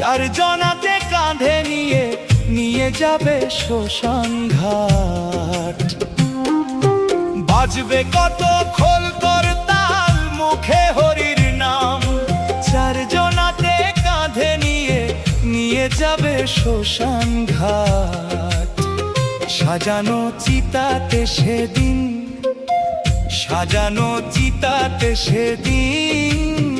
চারজনাতে কাঁধে নিয়ে নিয়ে যাবে শ্মশান ঘাট। বাজবে কত খোল করতাল, মুখে হরির নাম। চারজনাতে কাঁধে নিয়ে নিয়ে যাবে শ্মশান ঘাট। সাজানো চিতাতে সেদিন, সাজানো চিতাতে সেদিন